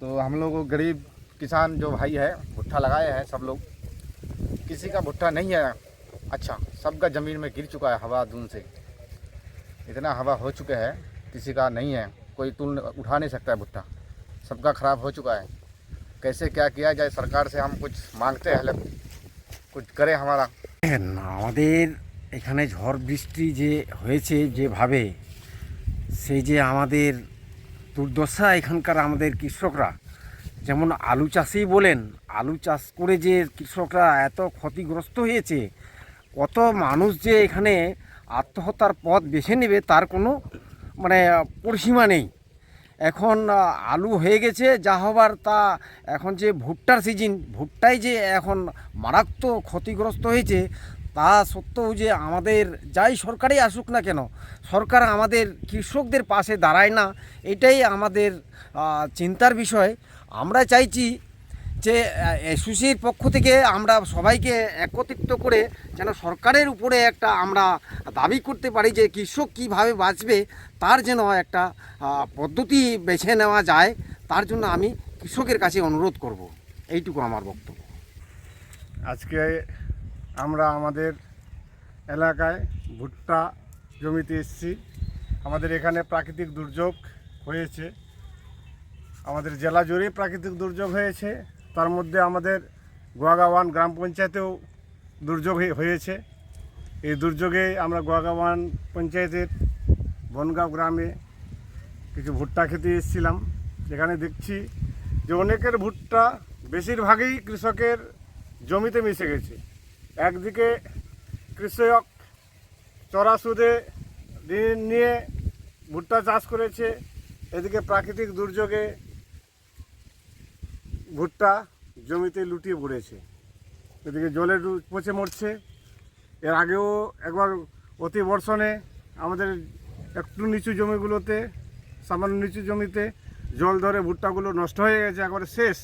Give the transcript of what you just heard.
तो हम लोग गरीब किसान जो भाई है भुट्टा लगाए हैं सब लोग, किसी का भुट्टा नहीं है अच्छा, सबका ज़मीन में गिर चुका है हवा धुंध से। इतना हवा हो चुका है, किसी का नहीं है, कोई तुल उठा नहीं सकता है भुट्टा, सबका ख़राब हो चुका है। कैसे क्या किया जाए, सरकार से हम कुछ मांगते हैं, हेल्प कुछ करे हमारा। আমাদের এখানে ঝড় বৃষ্টি যে হয়েছে যেভাবে, সেই যে আমাদের দুর্দশা এখানকার আমাদের কৃষকরা, যেমন আলু চাষেই বলেন, আলু চাষ করে যে কৃষকরা এত ক্ষতিগ্রস্ত হয়েছে, কত মানুষ যে এখানে আত্মহত্যার পথ বেছে নেবে তার কোনো মানে পরিসীমা নেই। এখন আলু হয়ে গেছে যা হবার তা, এখন যে ভুট্টার সিজন, ভুট্টাই যে এখন মারাত্মক ক্ষতিগ্রস্ত হয়েছে, তা সত্ত্বেও যে আমাদের যাই সরকারই আসুক না কেন, সরকার আমাদের কৃষকদের পাশে দাঁড়ায় না, এটাই আমাদের চিন্তার বিষয়। আমরা চাইছি যে এসওসির পক্ষ থেকে আমরা সবাইকে একত্রিত করে যেন সরকারের উপরে একটা আমরা দাবি করতে পারি যে কৃষক কীভাবে বাঁচবে তার যেন একটা পদ্ধতি বেছে নেওয়া যায়, তার জন্য আমি কৃষকের কাছে অনুরোধ করব। এইটুকু আমার বক্তব্য। আজকে আমরা আমাদের এলাকায় ভুট্টা জমিতে এসেছি। আমাদের এখানে প্রাকৃতিক দুর্যোগ হয়েছে, আমাদের জেলা জুড়ে প্রাকৃতিক দুর্যোগ হয়েছে, তার মধ্যে আমাদের গোয়াগাওয়ান গ্রাম পঞ্চায়েতেও দুর্যোগ হয়েছে। এই দুর্যোগে আমরা গোয়াগাওয়ান পঞ্চায়েতের বনগাঁও গ্রামে কিছু ভুট্টা খেতে এসেছিলাম। যেখানে দেখছি যে অনেকের ভুট্টা বেশিরভাগই কৃষকের জমিতে মিশে গেছে। একদিকে কৃষক চড়া সুদে ঋণ নিয়ে ভুট্টা চাষ করেছে, এদিকে প্রাকৃতিক দুর্যোগে ভুট্টা জমিতে লুটিয়ে পড়েছে, এদিকে জলে পচে মরছে। এর আগেও একবার অতি বর্ষণে আমাদের একটু নিচু জমিগুলোতে, সামান্য নিচু জমিতে জল ধরে ভুট্টাগুলো নষ্ট হয়ে গেছে, একবারে শেষ।